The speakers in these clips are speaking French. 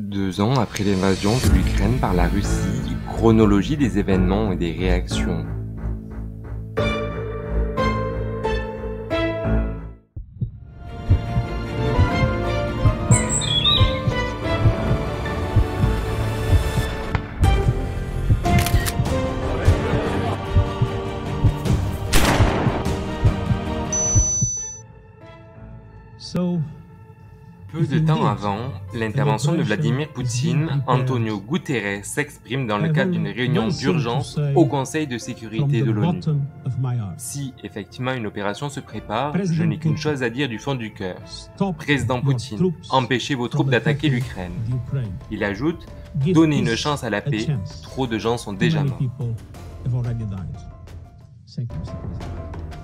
2 ans après l'invasion de l'Ukraine par la Russie, chronologie des événements et des réactions. Peu de temps avant l'intervention de Vladimir Poutine, Antonio Guterres s'exprime dans le cadre d'une réunion d'urgence au Conseil de sécurité de l'ONU. Si effectivement une opération se prépare, je n'ai qu'une chose à dire du fond du cœur. Président Poutine, empêchez vos troupes d'attaquer l'Ukraine. Il ajoute, donnez une chance à la paix, trop de gens sont déjà morts.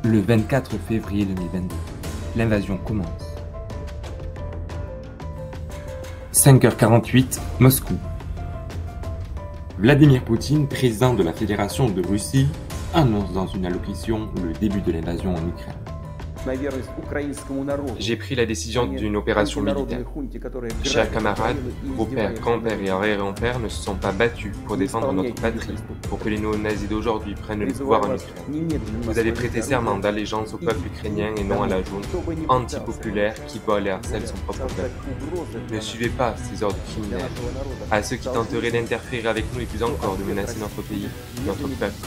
Le 24 février 2022, l'invasion commence. 5h48, Moscou. Vladimir Poutine, président de la Fédération de Russie, annonce dans une allocution le début de l'invasion en Ukraine. J'ai pris la décision d'une opération militaire. Chers camarades, vos pères, grands-pères et arrière-grands-pères ne se sont pas battus pour défendre notre patrie, pour que les néo-nazis d'aujourd'hui prennent le pouvoir en Ukraine. Vous avez prêté serment d'allégeance au peuple ukrainien et non à la junte anti-populaire qui vole et harcèle son propre peuple. Ne suivez pas ces ordres criminels. À ceux qui tenteraient d'interférer avec nous et plus encore de menacer notre pays, notre peuple,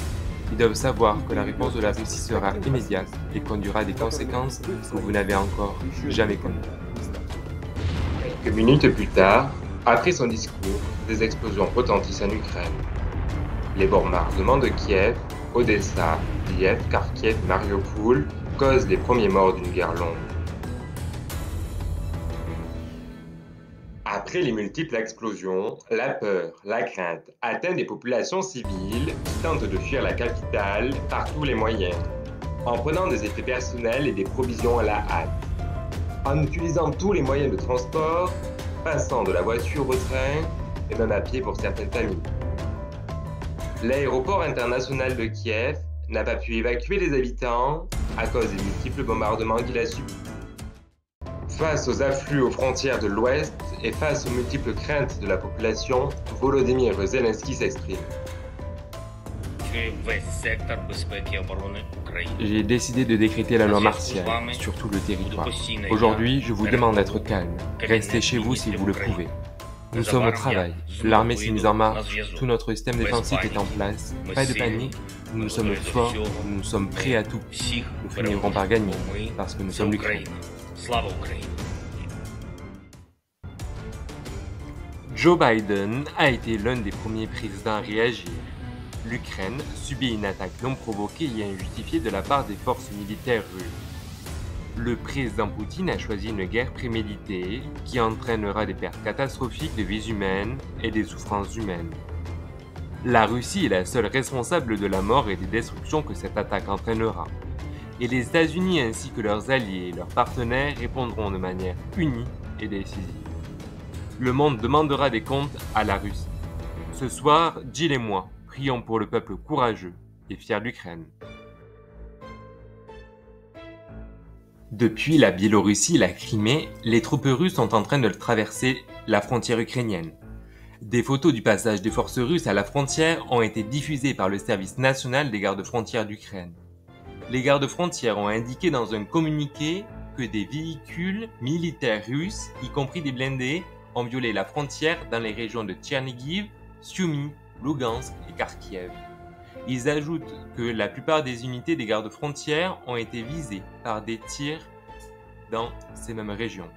ils doivent savoir que la réponse de la Russie sera immédiate et conduira à des conséquences que vous n'avez encore jamais connues. Quelques minutes plus tard, après son discours, des explosions retentissent en Ukraine. Les bombardements de Kiev, Odessa, Kiev, Kharkiv, Mariupol causent les premiers morts d'une guerre longue. Après les multiples explosions, la peur, la crainte atteint des populations civiles qui tentent de fuir la capitale par tous les moyens, en prenant des effets personnels et des provisions à la hâte, en utilisant tous les moyens de transport, passant de la voiture au train et même à pied pour certaines familles. L'aéroport international de Kiev n'a pas pu évacuer les habitants à cause des multiples bombardements qu'il a subis. Face aux afflux aux frontières de l'Ouest et face aux multiples craintes de la population, Volodymyr Zelensky s'exprime. J'ai décidé de décréter la loi martiale sur tout le territoire. Aujourd'hui, je vous demande d'être calme. Restez chez vous si vous le pouvez. Nous sommes au travail. L'armée s'est mise en marche. Tout notre système défensif est en place. Pas de panique. Nous sommes forts. Nous sommes prêts à tout. Nous finirons par gagner parce que nous sommes l'Ukraine. Joe Biden a été l'un des premiers présidents à réagir. L'Ukraine subit une attaque non provoquée et injustifiée de la part des forces militaires russes. Le président Poutine a choisi une guerre préméditée qui entraînera des pertes catastrophiques de vies humaines et des souffrances humaines. La Russie est la seule responsable de la mort et des destructions que cette attaque entraînera. Et les États-Unis ainsi que leurs alliés et leurs partenaires répondront de manière unie et décisive. Le monde demandera des comptes à la Russie. Ce soir, Jill et moi, prions pour le peuple courageux et fier d'Ukraine. Depuis la Biélorussie et la Crimée, les troupes russes sont en train de traverser la frontière ukrainienne. Des photos du passage des forces russes à la frontière ont été diffusées par le service national des gardes-frontières d'Ukraine. Les gardes-frontières ont indiqué dans un communiqué que des véhicules militaires russes, y compris des blindés, ont violé la frontière dans les régions de Tchernigiv, Sumy, Lugansk et Kharkiv. Ils ajoutent que la plupart des unités des gardes-frontières ont été visées par des tirs dans ces mêmes régions.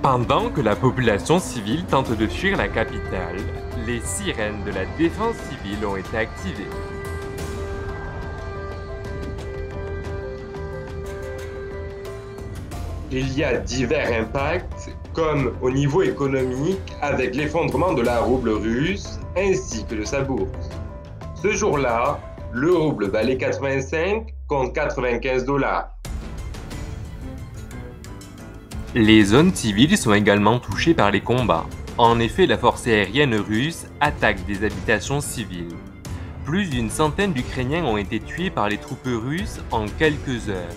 Pendant que la population civile tente de fuir la capitale, les sirènes de la défense civile ont été activées. Il y a divers impacts, comme au niveau économique avec l'effondrement de la rouble russe ainsi que de sa bourse. Ce jour-là, le rouble valait 85 contre 95 $. Les zones civiles sont également touchées par les combats. En effet, la force aérienne russe attaque des habitations civiles. Plus d'une centaine d'Ukrainiens ont été tués par les troupes russes en quelques heures.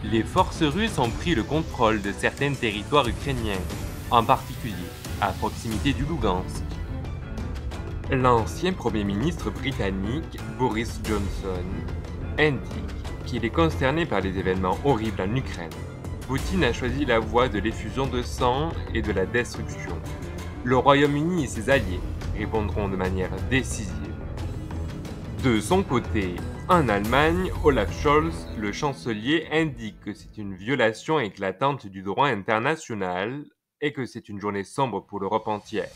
Les forces russes ont pris le contrôle de certains territoires ukrainiens, en particulier à proximité du Lougansk. L'ancien Premier ministre britannique Boris Johnson indique qu'il est consterné par les événements horribles en Ukraine. Poutine a choisi la voie de l'effusion de sang et de la destruction. Le Royaume-Uni et ses alliés répondront de manière décisive. De son côté, en Allemagne, Olaf Scholz, le chancelier, indique que c'est une violation éclatante du droit international et que c'est une journée sombre pour l'Europe entière.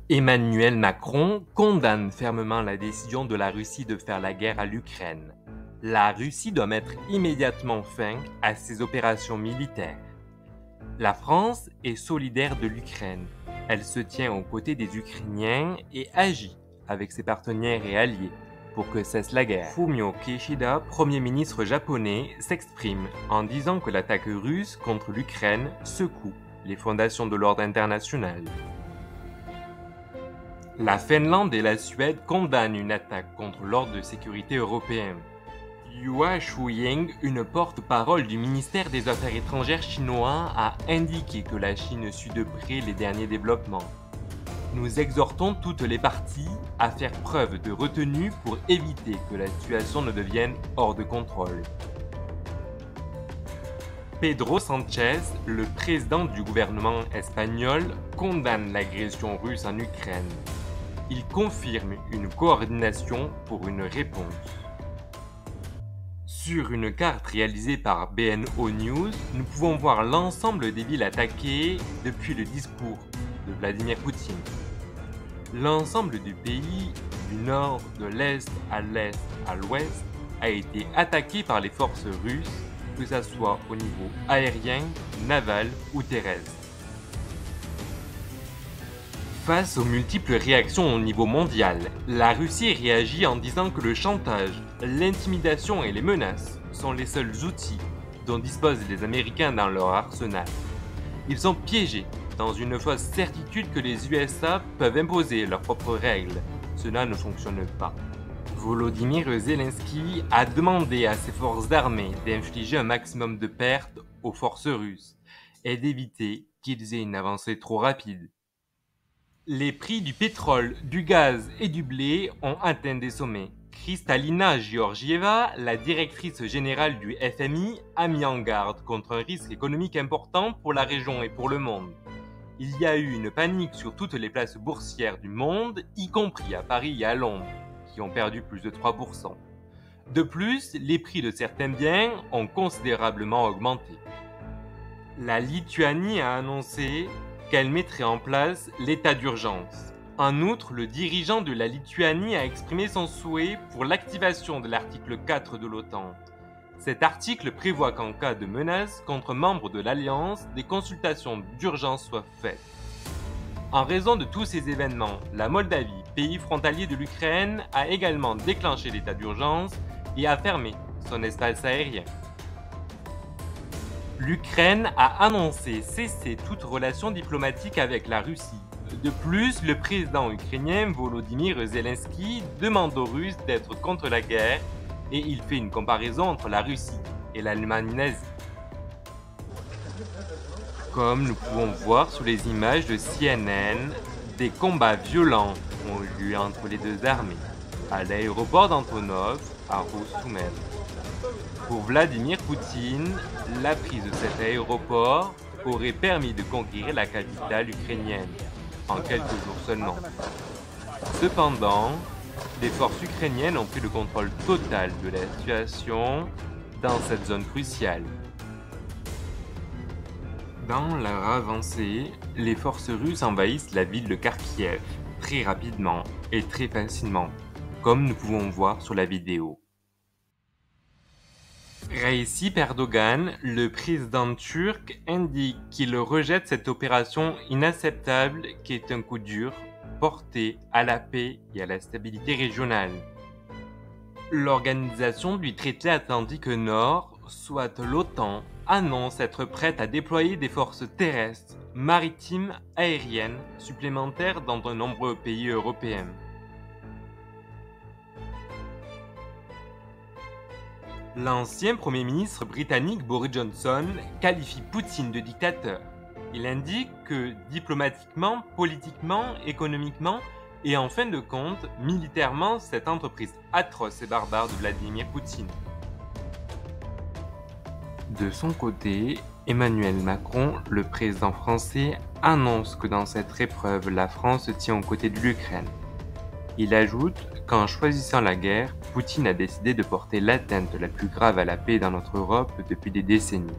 Emmanuel Macron condamne fermement la décision de la Russie de faire la guerre à l'Ukraine. La Russie doit mettre immédiatement fin à ses opérations militaires. La France est solidaire de l'Ukraine. Elle se tient aux côtés des Ukrainiens et agit avec ses partenaires et alliés pour que cesse la guerre. Fumio Kishida, Premier ministre japonais, s'exprime en disant que l'attaque russe contre l'Ukraine secoue les fondations de l'ordre international. La Finlande et la Suède condamnent une attaque contre l'ordre de sécurité européen. Hua Chunying, une porte-parole du ministère des Affaires étrangères chinois, a indiqué que la Chine suit de près les derniers développements. Nous exhortons toutes les parties à faire preuve de retenue pour éviter que la situation ne devienne hors de contrôle. Pedro Sánchez, le président du gouvernement espagnol, condamne l'agression russe en Ukraine. Il confirme une coordination pour une réponse. Sur une carte réalisée par BNO News, nous pouvons voir l'ensemble des villes attaquées depuis le discours de Vladimir Poutine. L'ensemble du pays, du nord, de l'est, à l'ouest, a été attaqué par les forces russes, que ce soit au niveau aérien, naval ou terrestre. Face aux multiples réactions au niveau mondial, la Russie réagit en disant que le chantage, l'intimidation et les menaces sont les seuls outils dont disposent les Américains dans leur arsenal. Ils sont piégés dans une fausse certitude que les USA peuvent imposer leurs propres règles. Cela ne fonctionne pas. Volodymyr Zelensky a demandé à ses forces armées d'infliger un maximum de pertes aux forces russes et d'éviter qu'ils aient une avancée trop rapide. Les prix du pétrole, du gaz et du blé ont atteint des sommets. Kristalina Georgieva, la directrice générale du FMI, a mis en garde contre un risque économique important pour la région et pour le monde. Il y a eu une panique sur toutes les places boursières du monde, y compris à Paris et à Londres, qui ont perdu plus de 3%. De plus, les prix de certains biens ont considérablement augmenté. La Lituanie a annoncé qu'elle mettrait en place l'état d'urgence. En outre, le dirigeant de la Lituanie a exprimé son souhait pour l'activation de l'article 4 de l'OTAN. Cet article prévoit qu'en cas de menace contre membres de l'Alliance, des consultations d'urgence soient faites. En raison de tous ces événements, la Moldavie, pays frontalier de l'Ukraine, a également déclenché l'état d'urgence et a fermé son espace aérien. L'Ukraine a annoncé cesser toute relation diplomatique avec la Russie. De plus, le président ukrainien Volodymyr Zelensky demande aux Russes d'être contre la guerre et il fait une comparaison entre la Russie et l'Allemagne nazie. Comme nous pouvons voir sur les images de CNN, des combats violents ont eu lieu entre les deux armées, à l'aéroport d'Antonov, à Roussoumen. Pour Vladimir Poutine, la prise de cet aéroport aurait permis de conquérir la capitale ukrainienne en quelques jours seulement. Cependant, les forces ukrainiennes ont pris le contrôle total de la situation dans cette zone cruciale. Dans leur avancée, les forces russes envahissent la ville de Kharkiv très rapidement et très facilement, comme nous pouvons voir sur la vidéo. Recep Erdogan, le président turc, indique qu'il rejette cette opération inacceptable qui est un coup dur porté à la paix et à la stabilité régionale. L'organisation du traité Atlantique Nord, soit l'OTAN, annonce être prête à déployer des forces terrestres, maritimes, aériennes supplémentaires dans de nombreux pays européens. L'ancien Premier ministre britannique Boris Johnson qualifie Poutine de dictateur. Il indique que diplomatiquement, politiquement, économiquement et en fin de compte, militairement, cette entreprise atroce et barbare de Vladimir Poutine. De son côté, Emmanuel Macron, le président français, annonce que dans cette épreuve, la France se tient aux côtés de l'Ukraine. Il ajoute qu'en choisissant la guerre, Poutine a décidé de porter l'atteinte la plus grave à la paix dans notre Europe depuis des décennies.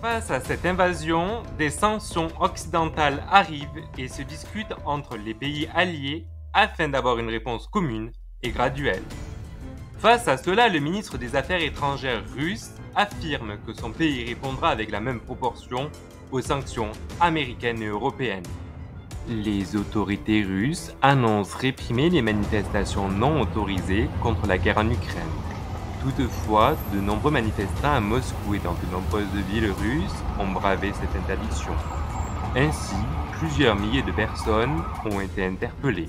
Face à cette invasion, des sanctions occidentales arrivent et se discutent entre les pays alliés afin d'avoir une réponse commune et graduelle. Face à cela, le ministre des Affaires étrangères russe affirme que son pays répondra avec la même proportion aux sanctions américaines et européennes. Les autorités russes annoncent réprimer les manifestations non autorisées contre la guerre en Ukraine. Toutefois, de nombreux manifestants à Moscou et dans de nombreuses villes russes ont bravé cette interdiction. Ainsi, plusieurs milliers de personnes ont été interpellées.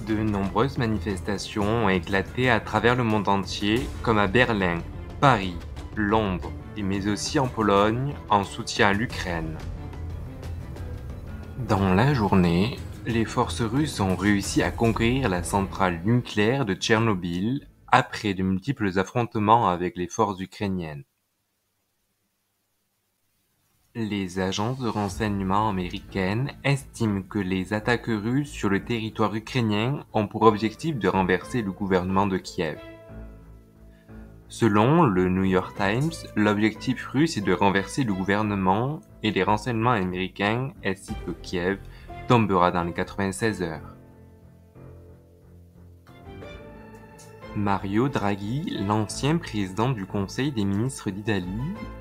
De nombreuses manifestations ont éclaté à travers le monde entier, comme à Berlin, Paris, Londres, mais aussi en Pologne, en soutien à l'Ukraine. Dans la journée, les forces russes ont réussi à conquérir la centrale nucléaire de Tchernobyl après de multiples affrontements avec les forces ukrainiennes. Les agences de renseignement américaines estiment que les attaques russes sur le territoire ukrainien ont pour objectif de renverser le gouvernement de Kiev. Selon le New York Times, l'objectif russe est de renverser le gouvernement et les renseignements américains estiment que Kiev tombera dans les 96 heures. Mario Draghi, l'ancien président du Conseil des ministres d'Italie,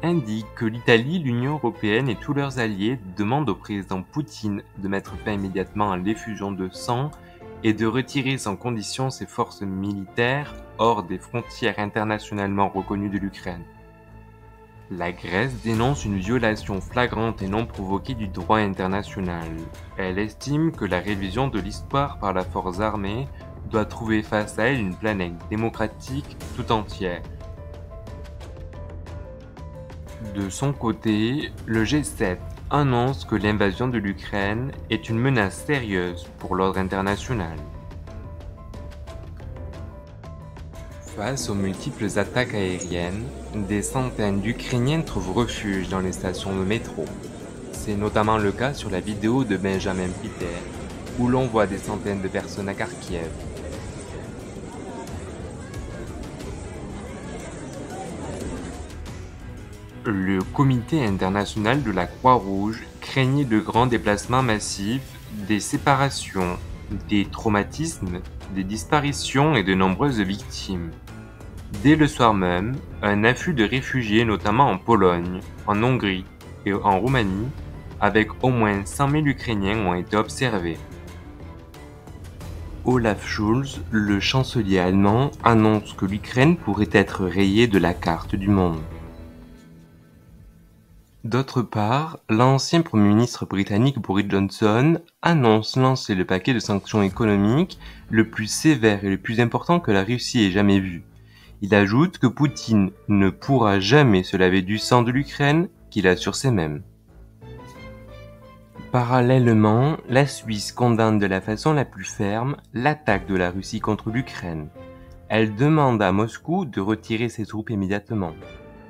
indique que l'Italie, l'Union européenne et tous leurs alliés demandent au président Poutine de mettre fin immédiatement à l'effusion de sang et de retirer sans condition ses forces militaires hors des frontières internationalement reconnues de l'Ukraine. La Grèce dénonce une violation flagrante et non provoquée du droit international. Elle estime que la révision de l'histoire par la force armée doit trouver face à elle une planète démocratique tout entière. De son côté, le G7 annonce que l'invasion de l'Ukraine est une menace sérieuse pour l'ordre international. Face aux multiples attaques aériennes, des centaines d'Ukrainiens trouvent refuge dans les stations de métro. C'est notamment le cas sur la vidéo de Benjamin Peter, où l'on voit des centaines de personnes à Kharkiv. Le Comité international de la Croix-Rouge craignait de grands déplacements massifs, des séparations, des traumatismes, des disparitions et de nombreuses victimes. Dès le soir même, un afflux de réfugiés, notamment en Pologne, en Hongrie et en Roumanie, avec au moins 100 000 Ukrainiens ont été observés. Olaf Scholz, le chancelier allemand, annonce que l'Ukraine pourrait être rayée de la carte du monde. D'autre part, l'ancien Premier ministre britannique Boris Johnson annonce lancer le paquet de sanctions économiques le plus sévère et le plus important que la Russie ait jamais vu. Il ajoute que Poutine ne pourra jamais se laver du sang de l'Ukraine qu'il a sur ses mains. Parallèlement, la Suisse condamne de la façon la plus ferme l'attaque de la Russie contre l'Ukraine. Elle demande à Moscou de retirer ses troupes immédiatement.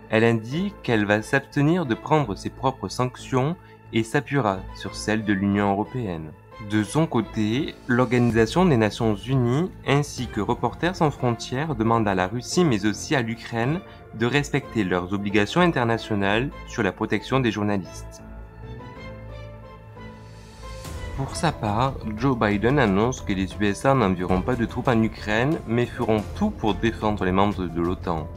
Elle indique qu'elle va s'abstenir de prendre ses propres sanctions et s'appuiera sur celles de l'Union européenne. De son côté, l'Organisation des Nations Unies ainsi que Reporters sans frontières demandent à la Russie mais aussi à l'Ukraine de respecter leurs obligations internationales sur la protection des journalistes. Pour sa part, Joe Biden annonce que les USA n'enverront pas de troupes en Ukraine mais feront tout pour défendre les membres de l'OTAN.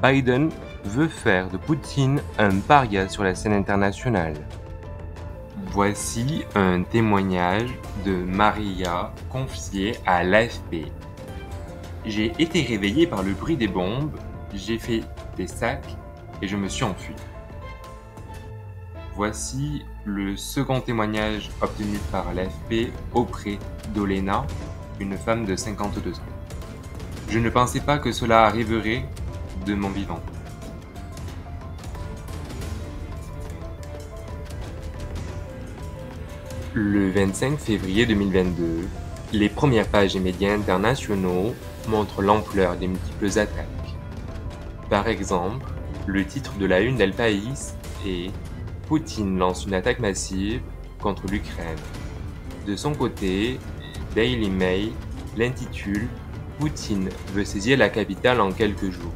Biden veut faire de Poutine un paria sur la scène internationale. Voici un témoignage de Maria confié à l'AFP. J'ai été réveillée par le bruit des bombes, j'ai fait des sacs et je me suis enfui. Voici le second témoignage obtenu par l'AFP auprès d'Olena, une femme de 52 ans. Je ne pensais pas que cela arriverait de mon vivant. Le 25 février 2022, les premières pages des médias internationaux montrent l'ampleur des multiples attaques. Par exemple, le titre de la une d'El País est « Poutine lance une attaque massive contre l'Ukraine ». De son côté, Daily Mail l'intitule « Poutine veut saisir la capitale en quelques jours ».